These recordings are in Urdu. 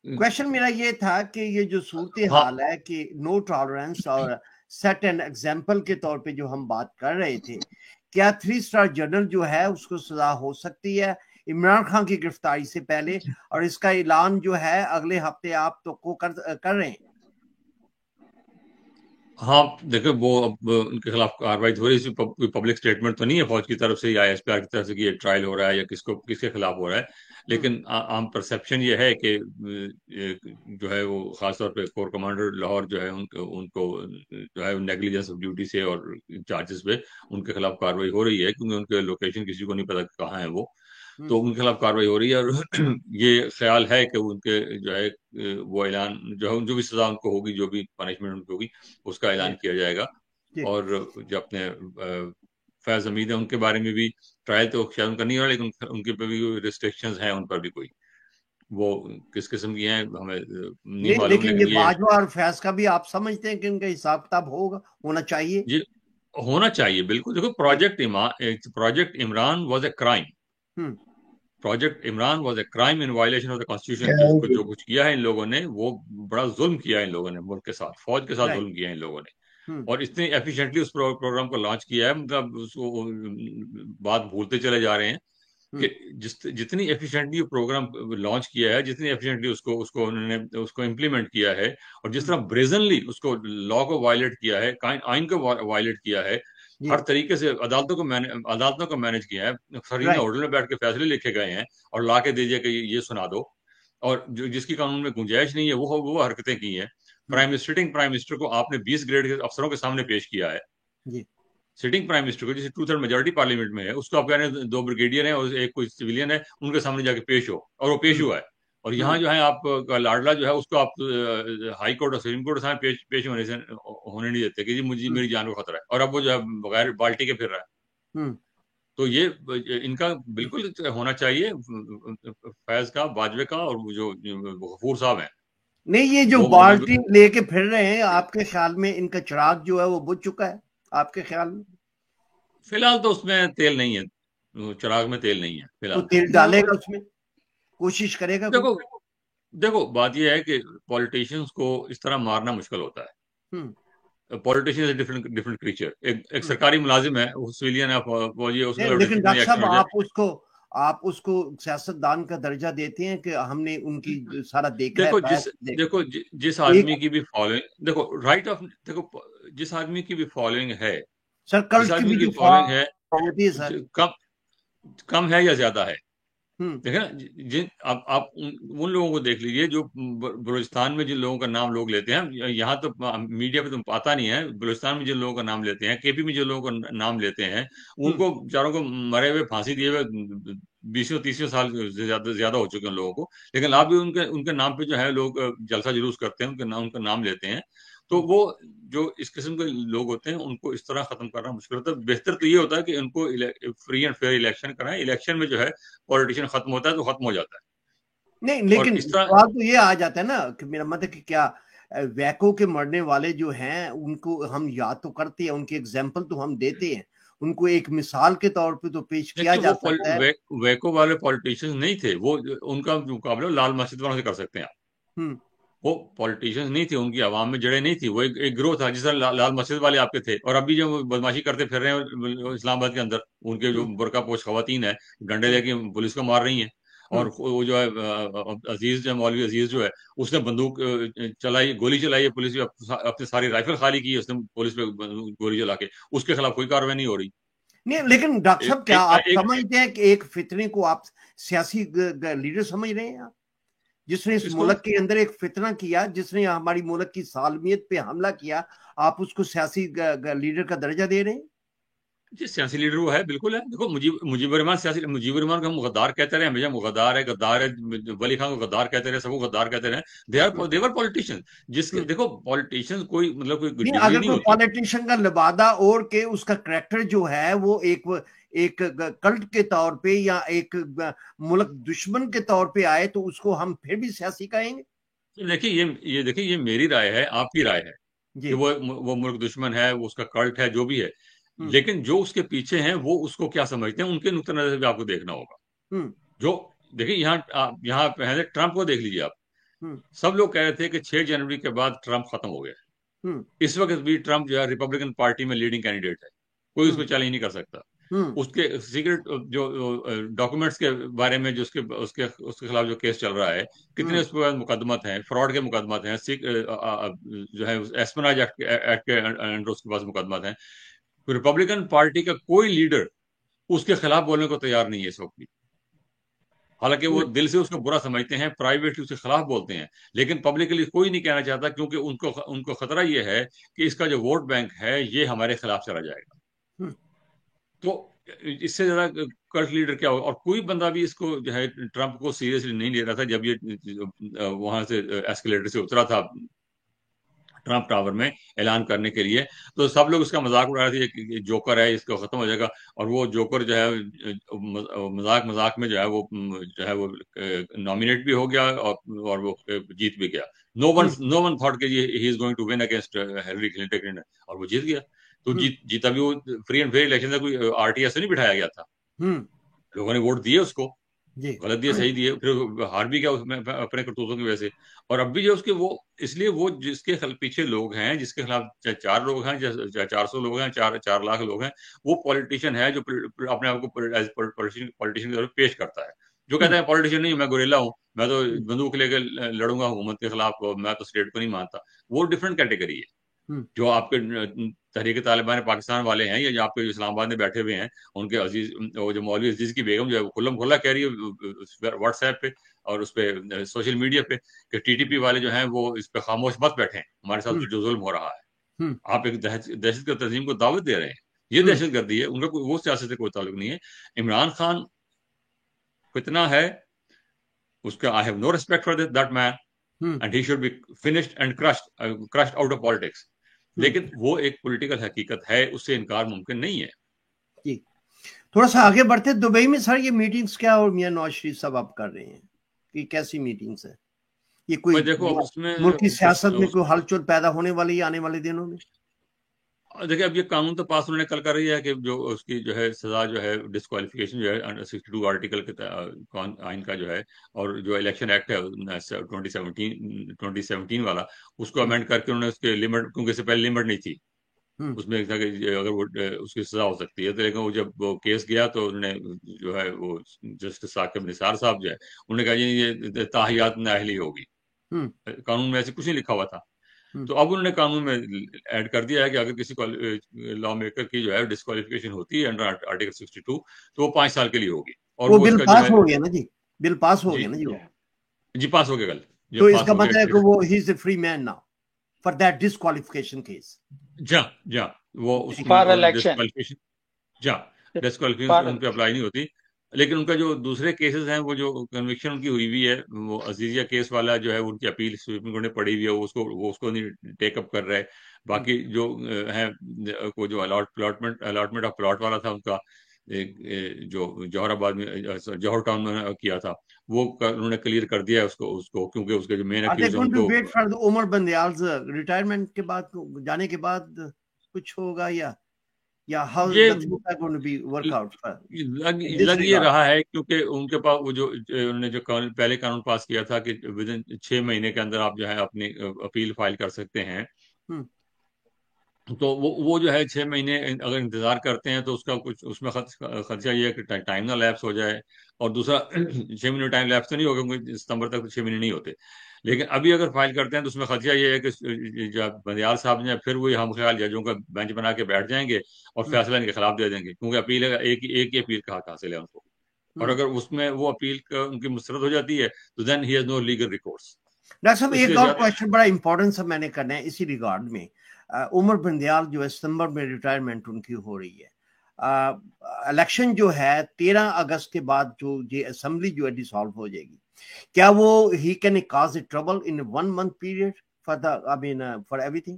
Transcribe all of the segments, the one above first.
کویشچن میرا یہ تھا کہ یہ جو صورتحال ہے کہ نو ٹالرنس اور سیٹ اینڈ ایگزامپل کے طور پہ جو ہم بات کر رہے تھے، کیا 3 اسٹار جنرل جو ہے اس کو سزا ہو سکتی ہے عمران خان کی گرفتاری سے پہلے، اور اس کا اعلان جو ہے اگلے ہفتے آپ تو کو کر رہے ہیں؟ ہاں دیکھیں، وہ اب ان کے خلاف کاروائی ہو رہی ہے، کوئی پبلک اسٹیٹمنٹ تو نہیں ہے فوج کی طرف سے یا ایس پی آر کی طرف سے کہ یہ ٹرائل ہو رہا ہے یا کس کے خلاف ہو رہا ہے، لیکن عام پرسپشن یہ ہے کہ جو ہے وہ خاص طور پہ کور کمانڈر لاہور جو ہے ان کو جو ہے نیگلیجنس آف ڈیوٹی سے اور چارجز پہ ان کے خلاف کاروائی ہو رہی ہے، کیونکہ ان کے لوکیشن کسی کو نہیں پتا کہاں ہے وہ، تو ان کے خلاف کاروائی ہو رہی ہے، اور یہ خیال ہے کہ ان کے جو ہے وہ اعلان جو بھی سزا ان کو ہوگی، جو بھی پنشمنٹ ان کو ہوگی، اس کا اعلان کیا جائے گا۔ اور جو اپنے فیض حمید ہے ان کے بارے میں بھی ٹرائل تو شاید ان کا نہیں ہو رہا، لیکن ان کے پہ بھی ریسٹرکشنز ہیں، ان پر بھی کوئی وہ کس قسم کی ہیں ہمیں نہیں معلوم، لیکن لیکن یہ باجوہ اور فیض کا بھی آپ سمجھتے ہیں کہ ان کا حساب کتاب ہونا چاہیے؟ یہ ہونا چاہیے بالکل۔ دیکھو، project Imran was a crime, project Imran was a crime in violation of the constitution. جو کچھ کیا ہے ان لوگوں نے، وہ بڑا ظلم کیا ہے ان لوگوں نے، ملک کے ساتھ، فوج کے ساتھ ظلم کیا ہے ان لوگوں نے، اور اتنے ایفیشینٹلی اس پروگرام کو لانچ کیا ہے، مطلب اس کو بات بھولتے چلے جا رہے ہیں کہ جتنی ایفیشینٹلی پروگرام لانچ کیا ہے، جتنی ایفیشینٹلی انہوں نے اس کو امپلیمنٹ کیا ہے، اور جس طرح بریزنلی اس کو لا کو وائلیٹ کیا ہے، آئین کو وائلیٹ کیا ہے، ہر طریقے سے عدالتوں کو مینج کیا ہے، سرینہ ہوٹل میں بیٹھ کے فیصلے لکھے گئے ہیں اور لا کے دیجیے کہ یہ سنا دو، اور جس کی قانون میں گنجائش نہیں ہے وہ حرکتیں کی ہیں۔ سٹنگ پرائم منسٹر کو آپ نے 20 گریڈ کے افسروں کے سامنے پیش کیا ہے، سٹنگ پرائم منسٹر کو، جسے 2/3 میجورٹی پارلیمنٹ میں ہے، اس کو آپ کہہ رہے ہیں 2 بریگیڈیئر ہیں اور ایک کوئی سویلین ہے، ان کے سامنے جا کے پیش ہو، اور وہ پیش ہوا ہے۔ اور یہاں جو ہے آپ کا لاڈلا جو ہے اس کو آپ ہائی کورٹ اور سپریم کورٹ کے سامنے پیش ہونے نہیں دیتے کہ جی میری جان کو خطرہ ہے، اور اب وہ جو ہے بغیر بالٹی کے پھر رہا ہے۔ تو یہ ان کا بالکل ہونا چاہیے، فیض کا، باجوے کا، اور جو غفور صاحب ہیں۔ نہیں، یہ جو بالٹی لے کے پھر رہے ہیں، آپ کے خیال میں ان کا چراغ جو ہے وہ بجھ چکا ہے آپ کے خیال میں؟ فی الحال تو اس میں تیل نہیں ہے، چراغ میں تیل نہیں ہے فی تو الحال۔ تیل ڈالے گا اس میں، کوشش کرے گا کوئی؟ دیکھو بات یہ ہے کہ پولیٹیشینز کو اس طرح مارنا مشکل ہوتا ہے۔ Politician is different creature. ایک سرکاری ملازم ہے، سویلین ہے، فوجی ہے، اس کے لیکن ڈسپلنری ڈاکٹر ایکشن صاحب، ہو جائے۔ آپ اس کو سیاستدان کا درجہ دیتے ہیں کہ ہم نے ان کی سارا دیکھا ہے؟ دیکھو جس آدمی کی بھی فالوئنگ، دیکھو رائٹ آف، دیکھو جس آدمی کی بھی فالوئنگ ہے، سر جس کلٹ کی آدمی بھی کی جو فالوئنگ ہے، ہوتی ہے سر، کم ہے یا زیادہ ہے، دیکھیں نا، آپ ان لوگوں کو دیکھ لیجئے جو بلوچستان میں جن لوگوں کا نام لوگ لیتے ہیں، یہاں تو میڈیا پہ تم پاتا نہیں ہے، بلوچستان میں جن لوگوں کا نام لیتے ہیں، کے پی میں جن لوگوں کا نام لیتے ہیں، ان کو چاروں کو مرے ہوئے، پھانسی دیے ہوئے 20-30 سال سے زیادہ ہو چکے ہیں لوگوں کو، لیکن آپ بھی ان کے نام پہ جو ہے لوگ جلسہ جلوس کرتے ہیں، ان کا نام لیتے ہیں۔ تو وہ جو اس قسم کے لوگ ہوتے ہیں ان کو اس طرح ختم کرنا مشکل ہوتا ہے۔ بہتر تو یہ ہوتا ہے کہ ان کو فری اینڈ فیئر الیکشن کرائیں، الیکشن میں جو ہے پولیٹیشین ختم ہوتا ہے تو ختم ہو جاتا ہے۔ نہیں، اور لیکن اس طرح سوال تو یہ آ جاتا ہے نا کہ میرا مطلب کہ کیا ویکو کے مرنے والے جو ہیں ان کو ہم یاد تو کرتے ہیں، ان کی ایگزامپل تو ہم دیتے ہیں، ان کو ایک مثال کے طور پہ تو پیش کیا دیکھیے، جا سکتا ہے۔ ویکو والے پولیٹیشین نہیں تھے وہ، ان کا مقابلہ لال مسجد والوں سے کر سکتے ہیں آپ۔ وہ پولیٹیشین نہیں تھے، ان کی عوام میں جڑیں نہیں تھی، وہ ایک گروہ تھا، جس طرح لال مسجد والے آپ کے تھے، اور ابھی جو بدماشی کرتے پھر رہے ہیں اسلام آباد کے اندر، ان کے جو برقع پوش خواتین ہیں، ڈنڈے لے کے پولیس کو مار رہی ہیں، اور وہ جو ہے عزیز جو مولوی عزیز جو ہے، اس نے بندوق چلائی، گولی چلائی ہے، پولیس اپنی ساری رائفل خالی کی ہے اس نے پولیس پہ گولی چلا کے، اس کے خلاف کوئی کاروائی نہیں ہو رہی۔ نہیں، لیکن ڈاکٹر صاحب کیا آپ سمجھتے ہیں کہ ایک فتنے کو آپ سیاسی لیڈر سمجھ رہے ہیں آپ، جس نے اس ملک کے اندر ایک فتنہ کیا، جس نے ہماری ملک کی سالمیت پہ حملہ کیا، آپ اس کو سیاسی لیڈر کا درجہ دے رہے ہیں؟ جی سیاسی لیڈر وہ ہے، بالکل ہے۔ دیکھو مجیب الرحمان مجیب الرحمان کو ہم غدار کہتے رہے، ہمیشہ غدار ہے، غدار ہے، ولی خان کو غدار کہتے رہے، سب کو غدار کہتے رہے، دیور پولیٹیشین، جس کے دیکھو پولیٹیشین کوئی مطلب کوئی نہیں، ڈگری اگر نہیں کوئی ہوتی۔ پالیٹیشین کا لبادہ اور کہ اس کا کریکٹر جو ہے وہ ایک کلٹ کے طور پہ یا ایک ملک دشمن کے طور پہ آئے تو اس کو ہم پھر بھی سیاسی کہیں گے؟ دیکھیے یہ میری رائے ہے، آپ کی رائے ہے کہ وہ ملک دشمن ہے، وہ اس کا کلٹ ہے، جو بھی ہے، لیکن جو اس کے پیچھے ہیں وہ اس کو کیا سمجھتے ہیں، ان کے نقطہ نظر سے بھی آپ کو دیکھنا ہوگا۔ جو دیکھیے یہاں ٹرمپ کو دیکھ لیجیے آپ، سب لوگ کہہ رہے تھے کہ 6 جنوری کے بعد ٹرمپ ختم ہو گیا. اس وقت بھی ٹرمپ جو ہے ریپبلکن پارٹی میں لیڈنگ کینڈیڈیٹ ہے, کوئی اس کو چیلنج نہیں کر سکتا. اس کے سیکرٹ جو ڈاکومنٹس کے بارے میں جو اس کے خلاف جو کیس چل رہا ہے, کتنے اس کے مقدمات ہیں, فراڈ کے مقدمات ہیں, جو ہے ایسپناج ایکٹ کے انڈر اس کے پاس مقدمات ہیں. ریپبلکن پارٹی کا کوئی لیڈر اس کے خلاف بولنے کو تیار نہیں ہے اس وقت بھی. حالانکہ وہ دل سے اس کو برا سمجھتے ہیں, پرائیویٹلی اس کے خلاف بولتے ہیں, لیکن پبلکلی کوئی نہیں کہنا چاہتا, کیونکہ ان کو خطرہ یہ ہے کہ اس کا جو ووٹ بینک ہے یہ ہمارے خلاف چلا جائے گا. تو اس سے زیادہ کرٹ لیڈر کیا ہو. اور کوئی بندہ بھی اس کو جو ہے ٹرمپ کو سیریسلی نہیں لے رہا تھا جب یہ وہاں سے ایسکیلیٹر سے اترا تھا ٹرمپ ٹاور میں اعلان کرنے کے لیے. تو سب لوگ اس کا مذاق اڑا رہے تھے کہ جوکر ہے, اس کو ختم ہو جائے گا. اور وہ جوکر جو ہے مذاق میں جو ہے وہ نامینیٹ بھی ہو گیا اور وہ جیت بھی گیا. نو ون تھاٹ کہ he is going to won against Hillary Clinton, اور وہ جیت گیا. تو جیتا بھی وہ فری اینڈ فیئر الیکشن تھا, کوئی آر ٹی ایس سے نہیں بٹھایا گیا تھا. لوگوں نے ووٹ دیے اس کو, غلط دیے صحیح دیے, پھر ہار بھی گیا اس میں اپنے کرتوتوں کی وجہ سے. اور اب بھی جو اس کے وہ اس لیے وہ جس کے پیچھے لوگ ہیں, جس کے خلاف چاہے 4 لوگ ہیں, چاہے 400 لوگ ہیں, 4 لاکھ لوگ ہیں, وہ پولیٹیشین ہے جو اپنے آپ کو پولیٹیشین کے طور پہ پیش کرتا ہے, جو کہتا ہے پولیٹیشین نہیں, میں گوریلا ہوں, میں تو بندوق لے کے لڑوں گا حکومت کے خلاف, میں تو اسٹیٹ کو نہیں مانتا. وہ ڈفرینٹ کیٹیگری ہے. جو آپ کے تحریک طالبان پاکستان والے ہیں, یا جو آپ کے اسلام آباد میں بیٹھے ہوئے ہیں, ان کے عزیز وہ جو مولوی عزیز کی بیگم جو ہے وہ کھلم کھلا کہہ رہی ہے واٹس ایپ پہ اور اس پہ سوشل میڈیا پہ کہ ٹی ٹی پی والے جو ہیں وہ اس پہ خاموش مت بیٹھے ہیں, ہمارے ساتھ جو ظلم ہو رہا ہے. آپ ایک دہشت گرد تنظیم کو دعوت دے رہے ہیں, یہ دہشت گردی ہے. ان کا وہ سیاست سے کوئی تعلق نہیں ہے. عمران خان کتنا ہے اس کا, I have no respect for that man and he should be finished and crushed out of politics. لیکن وہ ایک پولیٹیکل حقیقت ہے, اس سے انکار ممکن نہیں ہے. جی تھوڑا سا آگے بڑھتے. دبئی میں سر یہ میٹنگز کیا اور میاں نواز شریف صاحب آپ کر رہے ہیں, یہ کیسی میٹنگز ہے؟ یہ کوئی دیکھو اس میں ملک کی سیاست میں کوئی ہلچل پیدا ہونے والی ہے آنے والے دنوں میں؟ دیکھیں اب یہ قانون تو پاس انہوں نے کل کر رہی ہے کہ جو اس کی جو ہے سزا جو ہے ڈسکوالیفیکیشن جو ہے 62 آرٹیکل کے آئین کا جو ہے, اور جو الیکشن ایکٹ ہے 2017 والا, اس کو امینڈ کر کے انہوں نے اس کے لمٹ, کیونکہ اس سے پہلے لمٹ نہیں تھی اس میں کہ اگر وہ اس کی سزا ہو سکتی ہے. تو لیکن وہ جب وہ کیس گیا تو انہوں نے جو ہے وہ جسٹس ثاقب نثار صاحب جو ہے انہوں نے کہا یہ تاحیات نااہلی ہوگی, قانون میں ایسے کچھ نہیں لکھا ہوا تھا. تو اب انہوں نے قانون میں ایڈ کر دیا ہے کہ اگر کسی لا میکر کی جو ہے ڈسکوالیفیکیشن ہوتی ہے انڈر آرٹیکل 62 تو وہ 5 سال کے لیے ہوگی. اور وہ بل پاس ہو گیا نا جی, بل پاس ہو گیا نا جی پاس ہو گیا کل. تو اس کا مطلب ہے کہ وہ he is a free man now for that disqualification case. جا وہ اس ڈسکوالیفیکیشن ڈسکوالیفیکیشن ان پہ اپلائی نہیں ہوتی. لیکن ان کا جو دوسرے کیسز ہیں, وہ جو کنوکشن ان کی ہوئی ہوئی ہے, وہ عزیزیہ کیس والا جو ہے ان کی اپیل سپریم کورٹ نے پڑھی ہوئی ہے, وہ اس کو نہیں ٹیک اپ کر رہے. باقی جو ہیں وہ جو الاٹمنٹ آف پلاٹ والا تھا ان کا, جو جوہر آباد میں جوہر ٹاؤن میں کیا تھا, وہ انہوں نے کلیئر کر دیا ہے اس کو کیونکہ اس کے جو مین اکیوز ہیں ان کو عمر بندیال ریٹائرمنٹ کے بعد جانے کے بعد کچھ ہوگا یا لگ یہ رہا ہے, کیونکہ ان کے پاس وہ جو انہوں نے جو پہلے قانون پاس کیا تھا کہ ودن 6 مہینے کے اندر آپ جو ہے اپنی اپیل فائل کر سکتے ہیں, تو وہ جو ہے 6 مہینے اگر انتظار کرتے ہیں تو اس کا کچھ اس میں خدشہ یہ ہے کہ ٹائم نہ لیپس ہو جائے. اور دوسرا 6 مہینے ٹائم لیپس تو نہیں ہوگا کیونکہ ستمبر تک تو 6 مہینے نہیں ہوتے. لیکن ابھی اگر فائل کرتے ہیں تو اس میں خدشہ یہ ہے کہ جب بندیال صاحب نے پھر وہی ہم خیال ججوں کا بینچ بنا کے بیٹھ جائیں گے اور فیصلہ ان کے خلاف دے دیں گے, کیونکہ اپیل ایک ہی اپیل کا حق حاصل ہے ان کو. اور اگر اس میں وہ اپیل ان کی مسترد ہو جاتی ہے تو then he has no legal recourse. Doctor صاحب ایک اور کوشچن بڑا امپورٹنٹ سا میں نے کرنا ہے اسی ریگارڈ میں. عمر بندیال جو ہے ستمبر میں ریٹائرمنٹ ان کی ہو رہی ہے. الیکشن جو ہے 13 اگست کے بعد جو یہ اسمبلی جو ہے ڈیسالو ہو جائے گی, کیا وہ he can cause a trouble in 1 month period for every thing?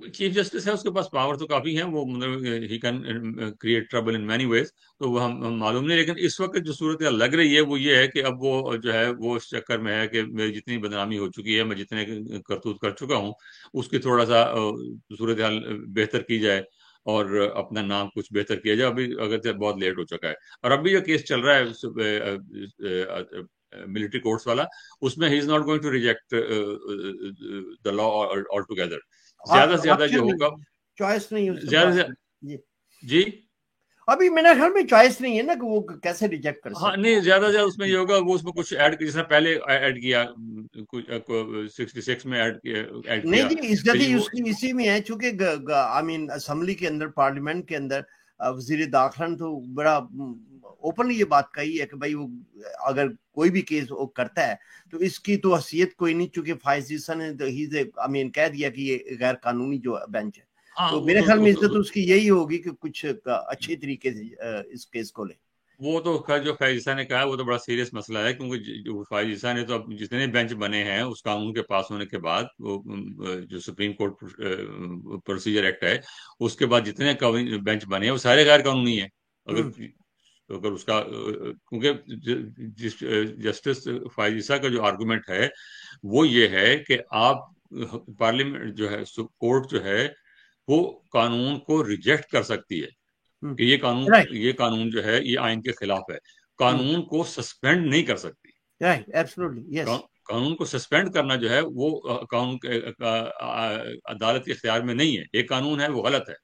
Chief justice ہے, اس کے پاس پاور تو کافی ہیں, وہ مطلب ہی can create trouble in many ways, تو وہ ہم معلوم نہیں. لیکن اس وقت جو صورت لگ رہی ہے وہ یہ ہے کہ اب وہ جو ہے وہ اس چکر میں ہے کہ میری جتنی بدنامی ہو چکی ہے, میں جتنے کرتوت کر چکا ہوں, اس کی تھوڑا سا صورتحال بہتر کی جائے اور اپنا نام کچھ بہتر کیا جائے. ابھی اگر بہت لیٹ ہو چکا ہے. اور ابھی جو کیس چل رہا ہے ملٹری کورٹس والا, اس میں he is not going to reject the law altogether. زیادہ سے زیادہ جو ہوگا چوائس نہیں زیادہ سے جی ابھی میرے خیال میں چوائس نہیں ہے نا کہ وہ کیسے ریجیکٹ کر سکتے. ہاں نہیں, زیادہ سے زیادہ اس میں یہ ہوگا وہ اس میں کچھ ایڈ جس نے پہلے ایڈ کیا 66 میں ایڈ کیا. نہیں جی اس کی اسی میں ہے, چونکہ آئی مین اسمبلی کے اندر, پارلیمنٹ کے اندر وزیر داخلہ نے تو بڑا اوپنلی یہ بات کہی ہے کہ بھائی وہ اگر کوئی بھی کیس وہ کرتا ہے تو اس کی تو حیثیت کوئی نہیں, چونکہ فائز عیسیٰ نے آئی مین کہہ دیا کہ یہ غیر قانونی جو بینچ ہے. تو میرے خیال میں عزت اس کی یہی ہوگی کہ کچھ اچھی طریقے سے اس کیس کو لے. وہ تو جو فائز عیسیٰ نے کہا وہ تو بڑا سیریس مسئلہ ہے, کیونکہ فائز عیسیٰ نے تو اب جتنے بینچ بنے ہیں اس قانون کے پاس ہونے کے بعد, وہ جو سپریم کورٹ پروسیجر ایکٹ ہے اس کے بعد جتنے بینچ بنے ہیں وہ سارے غیر قانونی ہیں. اگر اس کا, کیونکہ جسٹس فائز عیسیٰ کا جو آرگومنٹ ہے وہ یہ ہے کہ آپ پارلیمنٹ جو ہے, کورٹ جو ہے وہ قانون کو ریجیکٹ کر سکتی ہے کہ یہ قانون جو ہے یہ آئین کے خلاف ہے, قانون کو سسپینڈ نہیں کر سکتی. قانون کو سسپینڈ کرنا جو ہے وہ قانون عدالت کے اختیار میں نہیں ہے. ایک قانون ہے وہ غلط ہے,